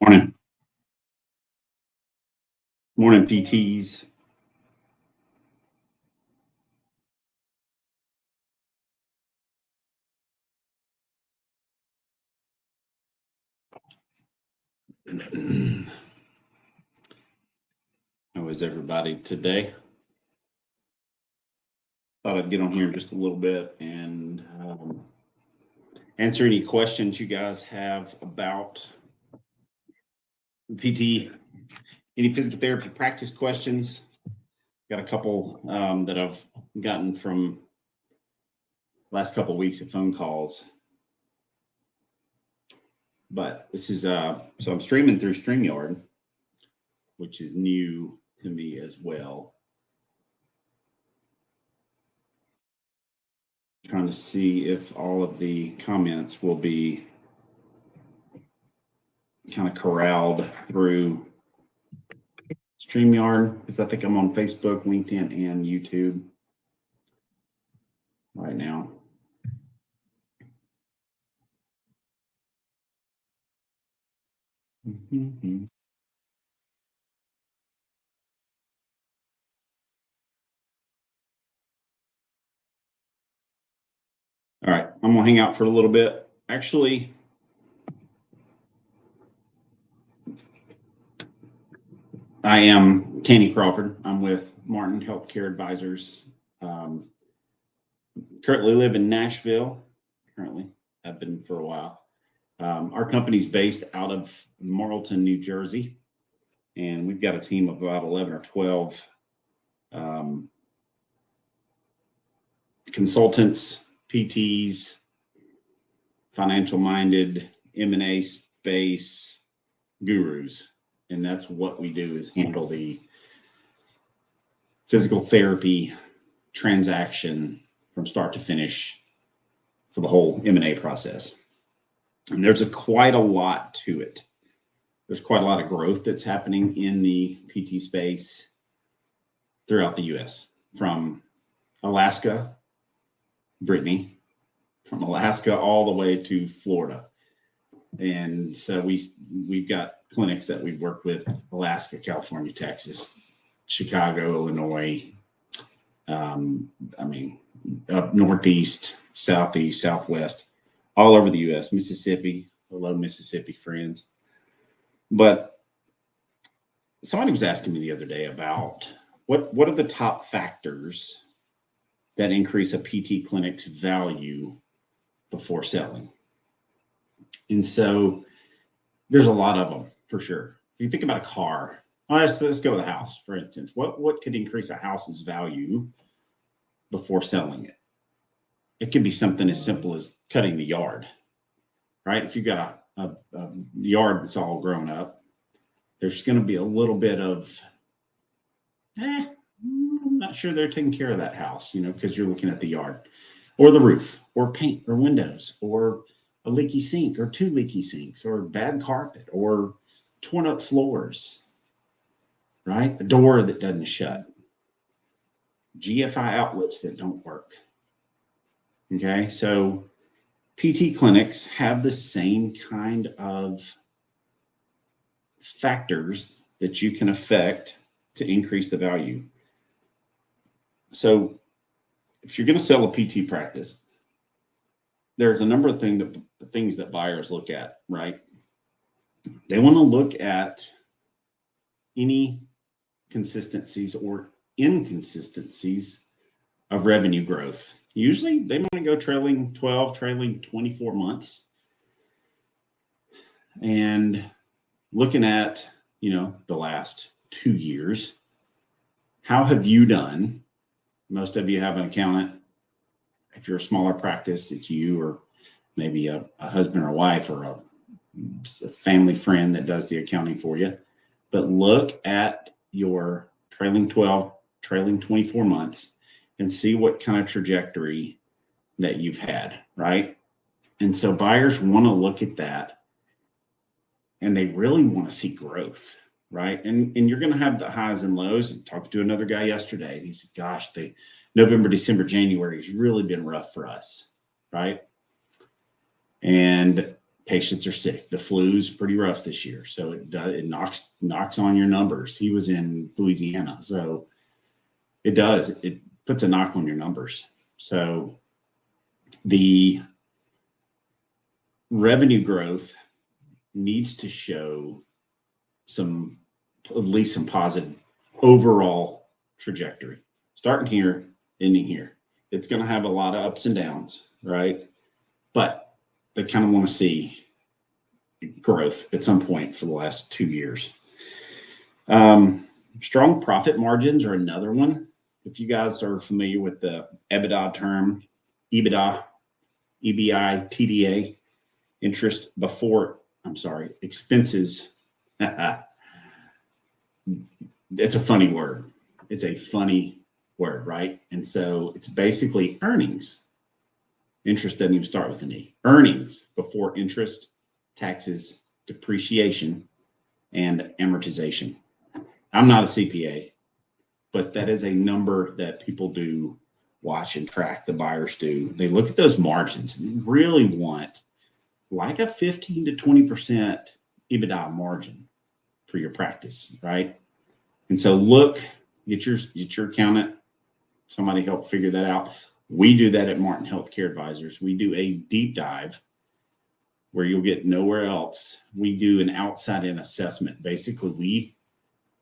Morning. Morning, PTs. How is everybody today? Thought I'd get on here just a little bit and answer any questions you guys have about PT, any physical therapy practice questions. Got a couple that I've gotten from last couple of weeks of phone calls. But this is so I'm streaming through StreamYard, which is new to me as well. Trying to see if all of the comments will be kind of corralled through StreamYard, because I think I'm on Facebook, LinkedIn, and YouTube right now. All right, I'm gonna hang out for a little bit. Actually, I am Tanny Crawford. I'm with Martin Healthcare Advisors. Currently live in Nashville. I've been for a while. Our company's based out of Marlton, New Jersey, and we've got a team of about 11 or 12 consultants, PTs, financial-minded, M&A space gurus. And that's what we do, is handle the physical therapy transaction from start to finish for the whole M&A process. And there's quite a lot to it. There's quite a lot of growth that's happening in the PT space throughout the U.S. from Alaska, Brittany, from Alaska all the way to Florida. And so we've got clinics that we've worked with: Alaska, California, Texas, Chicago, Illinois, up northeast, southeast, southwest, all over the U.S., Mississippi. Hello, Mississippi friends. But somebody was asking me the other day about what are the top factors that increase a PT clinic's value before selling. And so there's a lot of them, for sure. If you think about a car, let's go with a house, for instance. What could increase a house's value before selling it? It could be something as simple as cutting the yard, right? If you've got a yard that's all grown up, there's going to be a little bit of, I'm not sure they're taking care of that house, because you're looking at the yard or the roof or paint or windows or a leaky sink or two leaky sinks or bad carpet or torn up floors, right? A door that doesn't shut, GFI outlets that don't work. Okay, so PT clinics have the same kind of factors that you can affect to increase the value. So if you're going to sell a PT practice, there's a number of things that buyers look at, right? They want to look at any consistencies or inconsistencies of revenue growth. Usually they want to go trailing 12, trailing 24 months. And looking at, the last 2 years, how have you done? Most of you have an accountant. If you're a smaller practice, it's you or maybe a husband or wife or a family friend that does the accounting for you. But look at your trailing 12, trailing 24 months and see what kind of trajectory that you've had, right? And so buyers want to look at that, and they really want to see growth, right? And you're going to have the highs and lows. I talked to another guy yesterday, and he said, gosh, the November, December, January has really been rough for us, right? And patients are sick. The flu's pretty rough this year, so it knocks on your numbers. He was in Louisiana, so it puts a knock on your numbers. So the revenue growth needs to show at least some positive overall trajectory, starting here, ending here. It's going to have a lot of ups and downs, right? But they kind of want to see growth at some point for the last 2 years. Strong profit margins are another one. If you guys are familiar with the EBITDA term, EBI, TDA, expenses. It's a funny word. It's a funny word, right? And so it's basically earnings. Interest doesn't even start with an E. Earnings before interest, taxes, depreciation, and amortization. I'm not a CPA, but that is a number that people do watch and track. The buyers do. They look at those margins and they really want like a 15 to 20% EBITDA margin for your practice, right? And so get your accountant, somebody help figure that out. We do that at Martin Healthcare Advisors. We do a deep dive where you'll get nowhere else. We do an outside-in assessment. Basically, we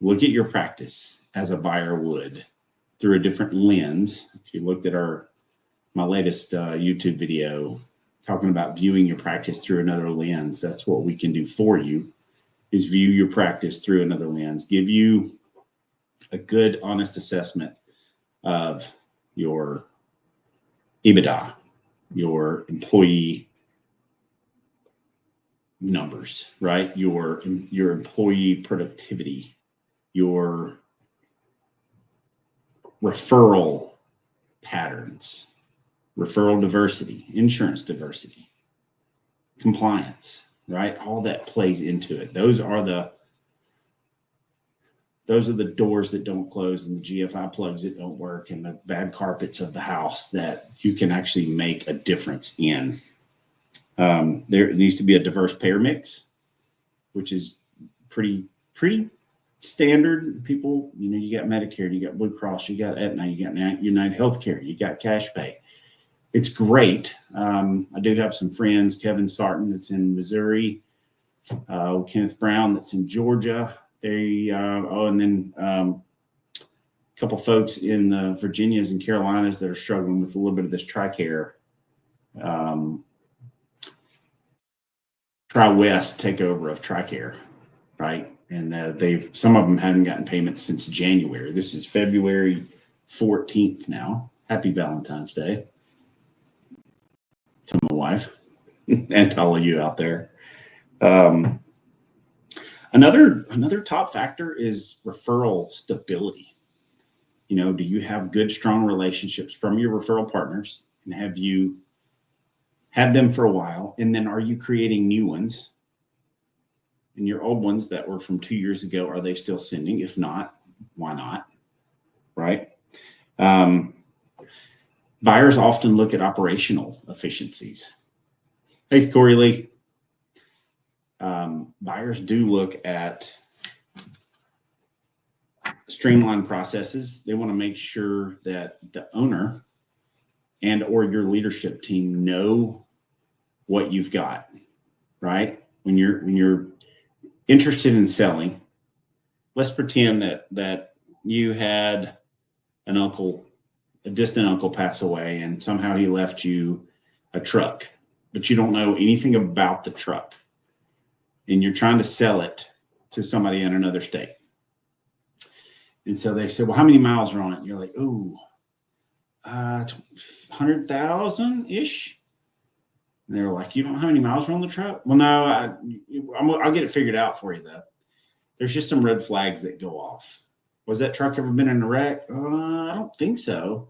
look at your practice as a buyer would through a different lens. If you looked at my latest YouTube video talking about viewing your practice through another lens, that's what we can do for you, is view your practice through another lens, give you a good, honest assessment of your EBITDA, your employee numbers, right? Your employee productivity, your referral patterns, referral diversity, insurance diversity, compliance, right? All that plays into it. Those are the doors that don't close and the GFI plugs that don't work and the bad carpets of the house that you can actually make a difference in. There needs to be a diverse payer mix, which is pretty standard. People, you got Medicare, you got Blue Cross, you got Aetna, you got United Healthcare, you got cash pay. It's great. I do have some friends, Kevin Sarton that's in Missouri, Kenneth Brown that's in Georgia. And then a couple folks in the Virginias and Carolinas that are struggling with a little bit of this TRICARE, Tri-West takeover of TRICARE, right? And some of them haven't gotten payments since January. This is February 14th now. Happy Valentine's Day to my wife and to all of you out there. Another top factor is referral stability. Do you have good, strong relationships from your referral partners, and have you had them for a while? And then are you creating new ones? And your old ones that were from 2 years ago, are they still sending? If not, why not? Right? Buyers often look at operational efficiencies. Hey, Corey Lee. Buyers do look at streamlined processes. They want to make sure that the owner and or your leadership team know what you've got, right? When you're interested in selling, let's pretend that you had a distant uncle pass away, and somehow he left you a truck, but you don't know anything about the truck. And you're trying to sell it to somebody in another state. And so they said, well, how many miles are on it? And you're like, 100,000-ish. And they were like, you don't know how many miles are on the truck? Well, no, I'll get it figured out for you, though. There's just some red flags that go off. Was that truck ever been in a wreck? I don't think so.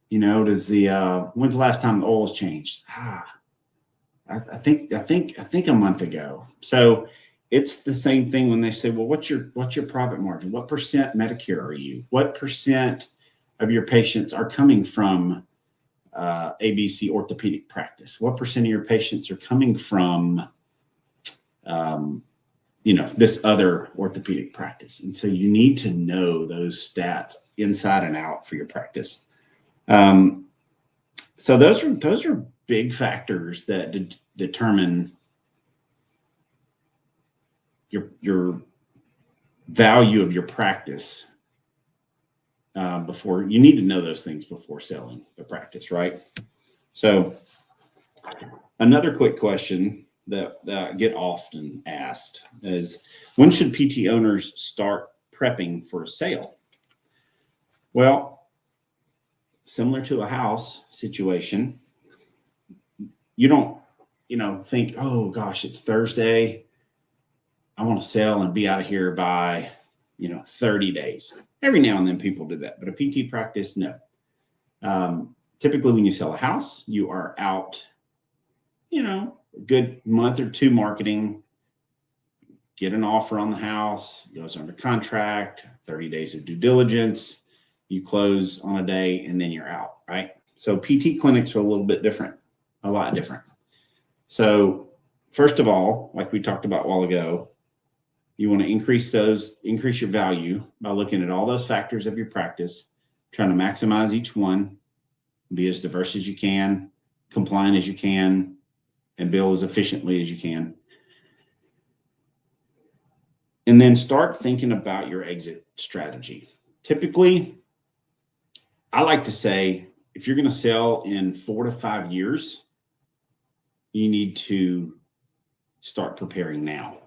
When's the last time the oil was changed? I think a month ago. So it's the same thing when they say, well, what's your profit margin? What percent Medicare are you? What percent of your patients are coming from ABC orthopedic practice? What percent of your patients are coming from, this other orthopedic practice? And so you need to know those stats inside and out for your practice. So those are big factors that determine your value of your practice. Before you need to know those things before selling the practice, right? So another quick question that I get often asked is, when should PT owners start prepping for a sale? Well, similar to a house situation, you don't, think, oh gosh, it's Thursday, I want to sell and be out of here by 30 days. Every now and then people do that, but a PT practice, no. Typically when you sell a house, you are out, a good month or two marketing, get an offer on the house, goes under contract, 30 days of due diligence, you close on a day, and then you're out, right? So PT clinics are a little bit different, a lot different. So first of all, like we talked about a while ago, you want to increase your value by looking at all those factors of your practice, trying to maximize each one, be as diverse as you can, compliant as you can, and bill as efficiently as you can. And then start thinking about your exit strategy. Typically, I like to say, if you're going to sell in 4 to 5 years, you need to start preparing now.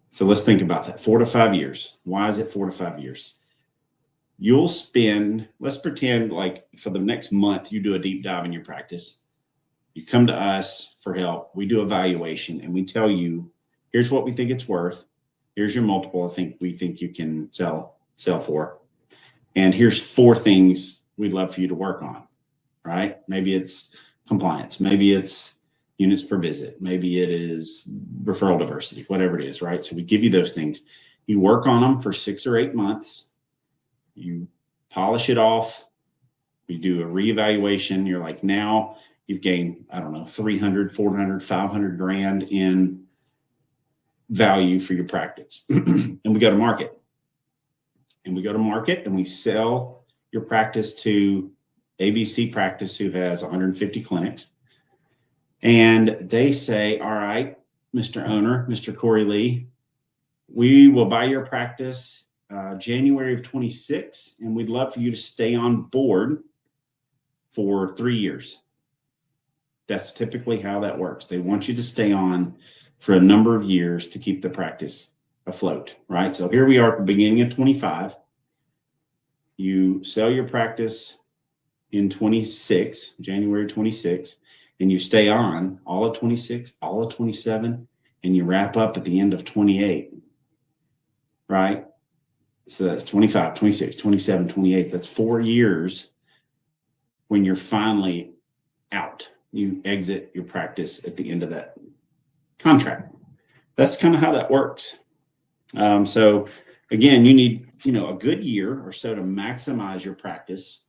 So let's think about that. 4 to 5 years. Why is it 4 to 5 years? You'll spend, let's pretend like for the next month, you do a deep dive in your practice. You come to us for help. We do evaluation and we tell you, here's what we think it's worth. Here's your multiple we think you can sell for. And here's 4 things we'd love for you to work on, right? Maybe it's compliance. Maybe it's units per visit. Maybe it is referral diversity, whatever it is, right? So we give you those things. You work on them for 6 or 8 months. You polish it off. We do a reevaluation. You're like, now you've gained, I don't know, 300, 400, 500 grand in value for your practice. And we go to market. And we go to market and we sell your practice to ABC Practice, who has 150 clinics. And they say, all right, Mr. Owner, Mr. Corey Lee, we will buy your practice January of 26, and we'd love for you to stay on board for 3 years. That's typically how that works. They want you to stay on for a number of years to keep the practice afloat, right? So here we are at the beginning of 25. You sell your practice in 26, January 26, and you stay on all of 26, all of 27, and you wrap up at the end of 28, right? So that's 25, 26, 27, 28. That's 4 years when you're finally out. You exit your practice at the end of that contract. That's kind of how that works. So again, you need, a good year or so to maximize your practice.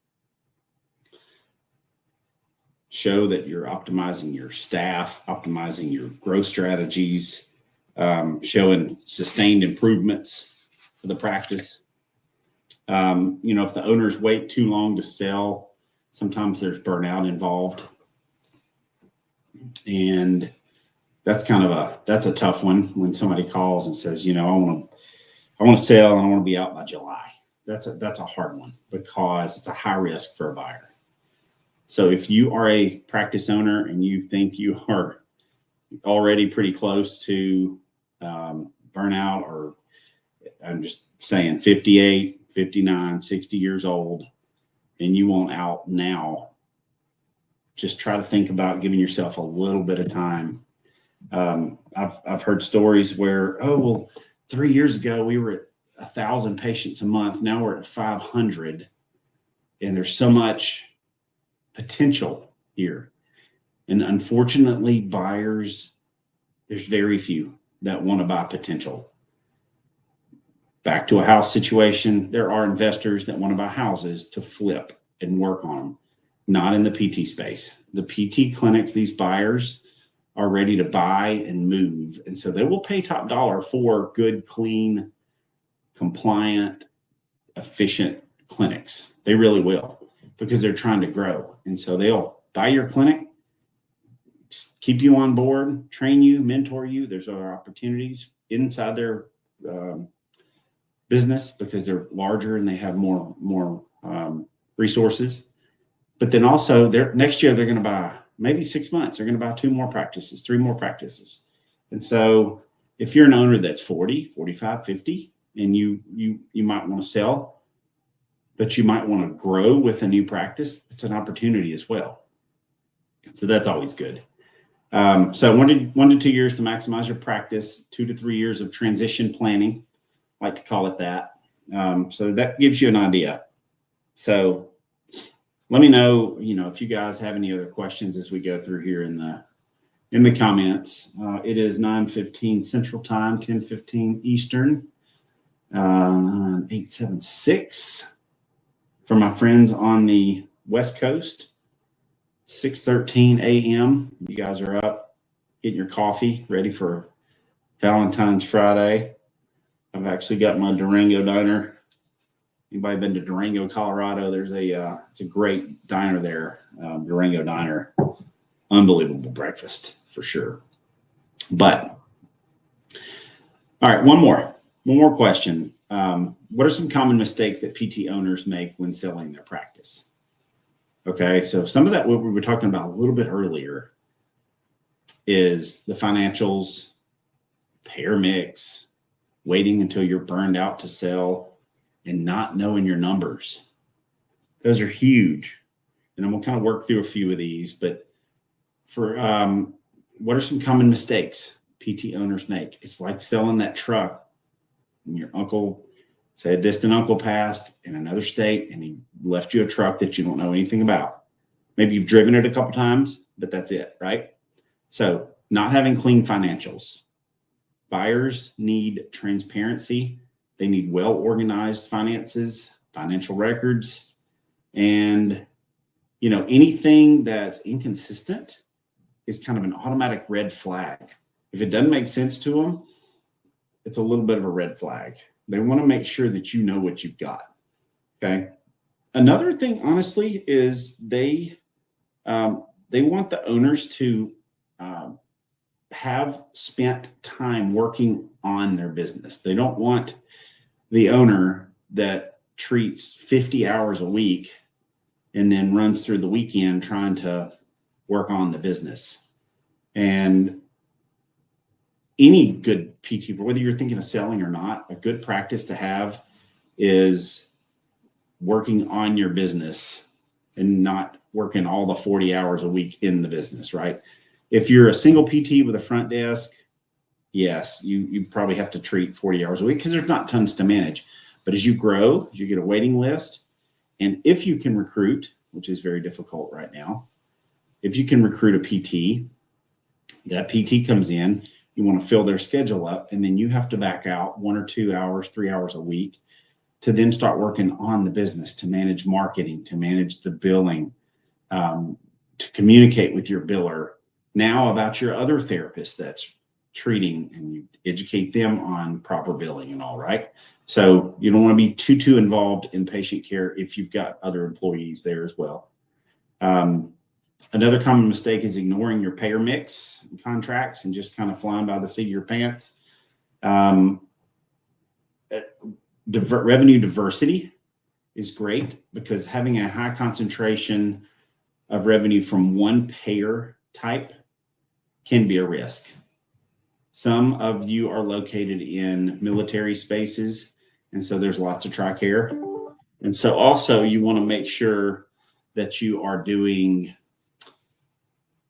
Show that you're optimizing your staff, optimizing your growth strategies, showing sustained improvements for the practice. If the owners wait too long to sell, sometimes there's burnout involved. And that's that's a tough one when somebody calls and says, I want to sell and I want to be out by July. That's a hard one because it's a high risk for a buyer. So if you are a practice owner and you think you are already pretty close to burnout, or I'm just saying 58, 59, 60 years old, and you want out now, just try to think about giving yourself a little bit of time. I've heard stories where, 3 years ago we were at 1,000 patients a month. Now we're at 500, and there's so much potential here. And unfortunately, buyers, there's very few that want to buy potential. Back to a house situation, there are investors that want to buy houses to flip and work on them. not in the PT space. The PT clinics, these buyers are ready to buy and move. And so they will pay top dollar for good, clean, compliant, efficient clinics. They really will, because they're trying to grow. And so they'll buy your clinic, keep you on board, train you, mentor you. There's other opportunities inside their business because they're larger and they have more resources. But then also next year, they're going to buy, maybe 6 months, they're going to buy 2 more practices, 3 more practices. And so if you're an owner that's 40, 45, 50, and you might want to sell, but you might want to grow with a new practice, it's an opportunity as well. So that's always good. So 1 to 2 years to maximize your practice, 2 to 3 years of transition planning, I like to call it that. So that gives you an idea. So let me know, if you guys have any other questions as we go through here in the comments. It is 9:15 Central Time, 10:15 Eastern, 876 for my friends on the West Coast. 6:13 a.m. You guys are up, getting your coffee, ready for Valentine's Friday. I've actually got my Durango diner. Anybody been to Durango, Colorado? There's it's a great diner there, Durango Diner. Unbelievable breakfast for sure. But all right, one more question. What are some common mistakes that PT owners make when selling their practice? Okay, so some of that, what we were talking about a little bit earlier, is the financials, payer mix, waiting until you're burned out to sell, and not knowing your numbers. Those are huge. And I'm going to kind of work through a few of these, but for what are some common mistakes PT owners make? It's like selling that truck when your uncle, say a distant uncle, passed in another state and he left you a truck that you don't know anything about. Maybe you've driven it a couple times, but that's it, right? So not having clean financials. Buyers need transparency. They need well-organized finances, financial records, and anything that's inconsistent is kind of an automatic red flag. If it doesn't make sense to them, it's a little bit of a red flag. They want to make sure that you know what you've got. Okay. Another thing, honestly, is they want the owners to have spent time working on their business. They don't want the owner that treats 50 hours a week and then runs through the weekend trying to work on the business. And any good PT, whether you're thinking of selling or not, a good practice to have is working on your business and not working all the 40 hours a week in the business, right? If you're a single PT with a front desk, yes, you probably have to treat 40 hours a week because there's not tons to manage. But as you grow, you get a waiting list. And if you can recruit, which is very difficult right now, if you can recruit a PT, that PT comes in, you want to fill their schedule up, and then you have to back out 1 or 2 hours, 3 hours a week to then start working on the business, to manage marketing, to manage the billing, to communicate with your biller now about your other therapist that's treating, and you educate them on proper billing and all, right? So you don't want to be too involved in patient care if you've got other employees there as well. Another common mistake is ignoring your payer mix and contracts and just kind of flying by the seat of your pants. Revenue diversity is great because having a high concentration of revenue from one payer type can be a risk. Some of you are located in military spaces, and so there's lots of TRICARE. And so also you want to make sure that you are doing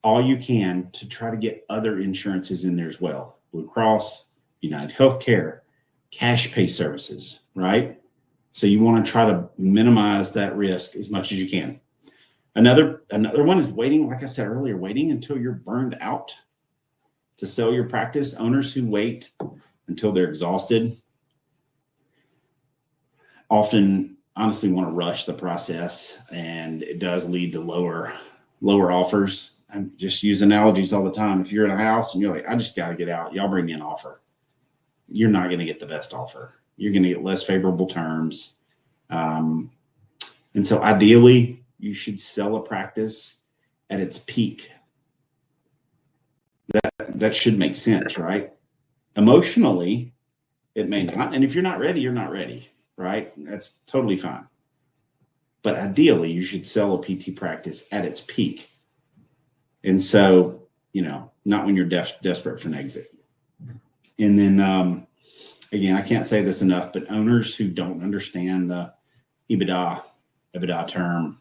all you can to try to get other insurances in there as well. Blue Cross, United Healthcare, cash pay services, right? So you want to try to minimize that risk as much as you can. Another one is waiting, like I said earlier, waiting until you're burned out to sell your practice. Owners who wait until they're exhausted often honestly want to rush the process, and it does lead to lower offers. I just use analogies all the time. If you're in a house and you're like, I just got to get out, y'all bring me an offer. You're not going to get the best offer. You're going to get less favorable terms. And so ideally, you should sell a practice at its peak. That should make sense, right? Emotionally, it may not. And if you're not ready, you're not ready, right? That's totally fine. But ideally, you should sell a PT practice at its peak. And so, not when you're desperate for an exit. And then, again, I can't say this enough, but owners who don't understand the EBITDA term,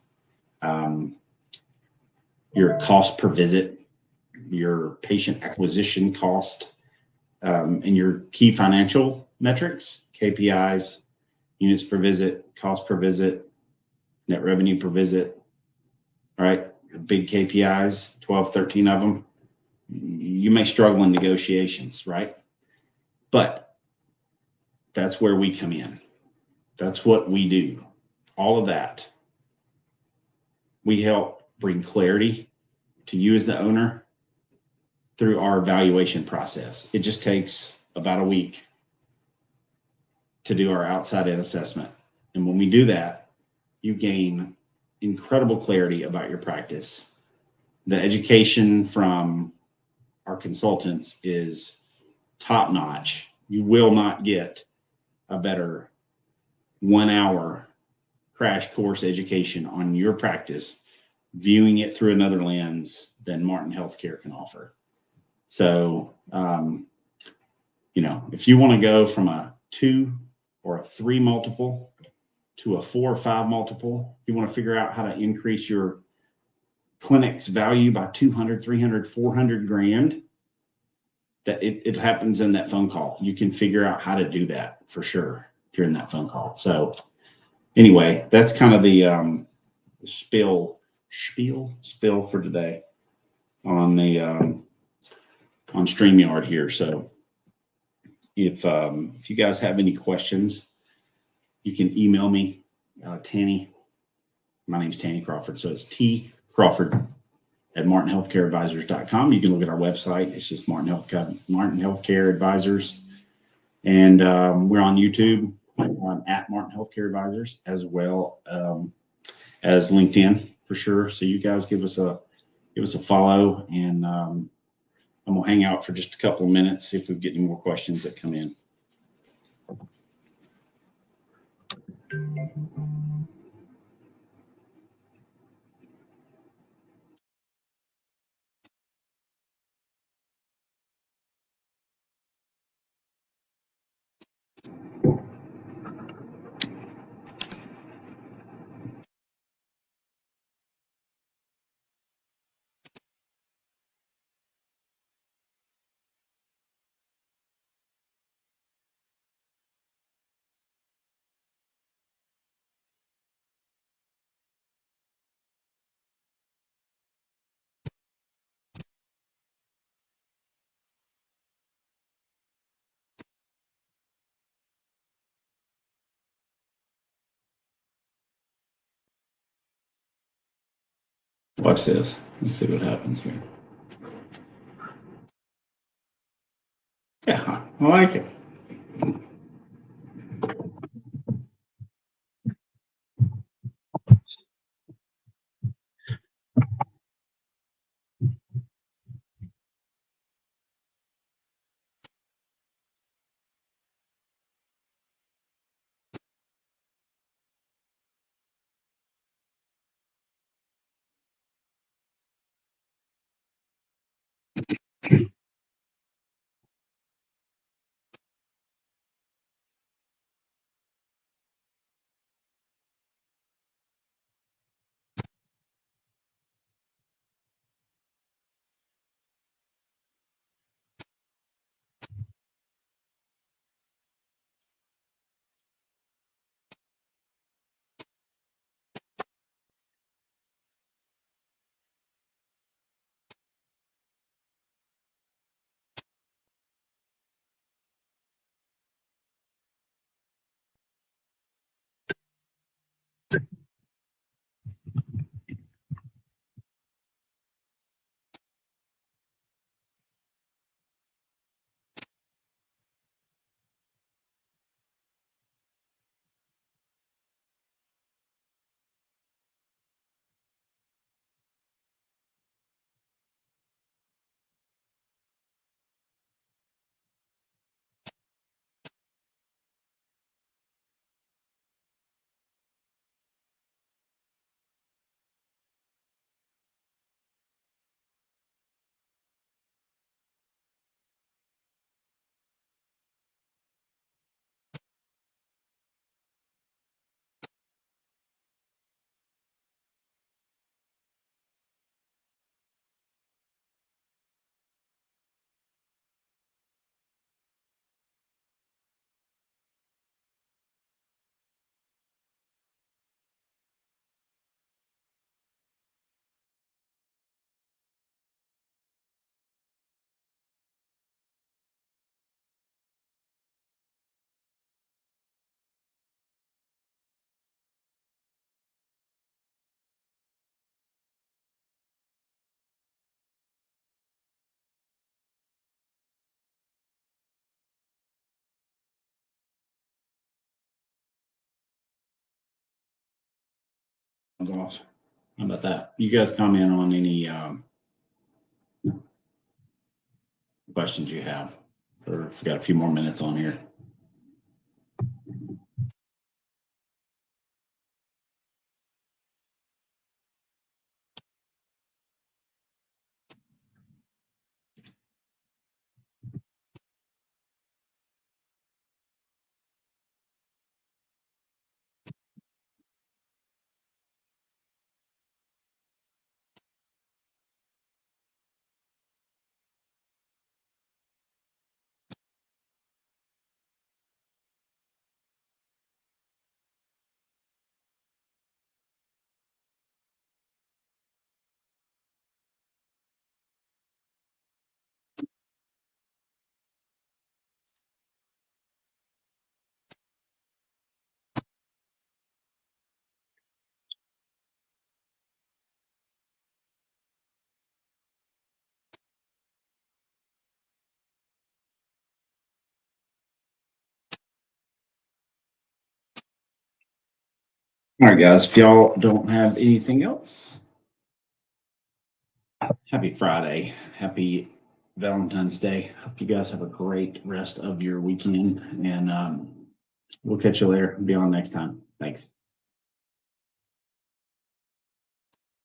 your cost per visit, your patient acquisition cost, and your key financial metrics, KPIs, units per visit, cost per visit, net revenue per visit, right? Big KPIs, 12, 13 of them. You may struggle in negotiations, right? But that's where we come in. That's what we do. All of that. We help bring clarity to you as the owner through our evaluation process. It just takes about a week to do our outside in assessment. And when we do that, you gain incredible clarity about your practice. The education from our consultants is top notch. You will not get a better 1 hour crash course education on your practice, viewing it through another lens than Martin Healthcare can offer. So, if you want to go from a 2 or a 3 multiple to a 4 or 5 multiple, you want to figure out how to increase your clinic's value by 200, 300, 400 grand, that it happens in that phone call. You can figure out how to do that for sure during that phone call. So anyway, that's kind of the spiel for today on the on StreamYard here. So if you guys have any questions, you can email me, Tanny. My name's Tanny Crawford. So it's T Crawford at martinhealthcareadvisors.com. You can look at our website. It's just Martin Healthcare Advisors. And we're on YouTube. I'm at Martin Healthcare Advisors, as well as LinkedIn for sure. So you guys give us a follow, and I'm gonna hang out for just a couple of minutes, see if we get any more questions that come in. Watch this. Let's see what happens here. Yeah, I like it. How about that? You guys comment on any questions you have. We've got a few more minutes on here. All right, guys. If y'all don't have anything else, happy Friday. Happy Valentine's Day. Hope you guys have a great rest of your weekend, and we'll catch you later. Be on next time. Thanks.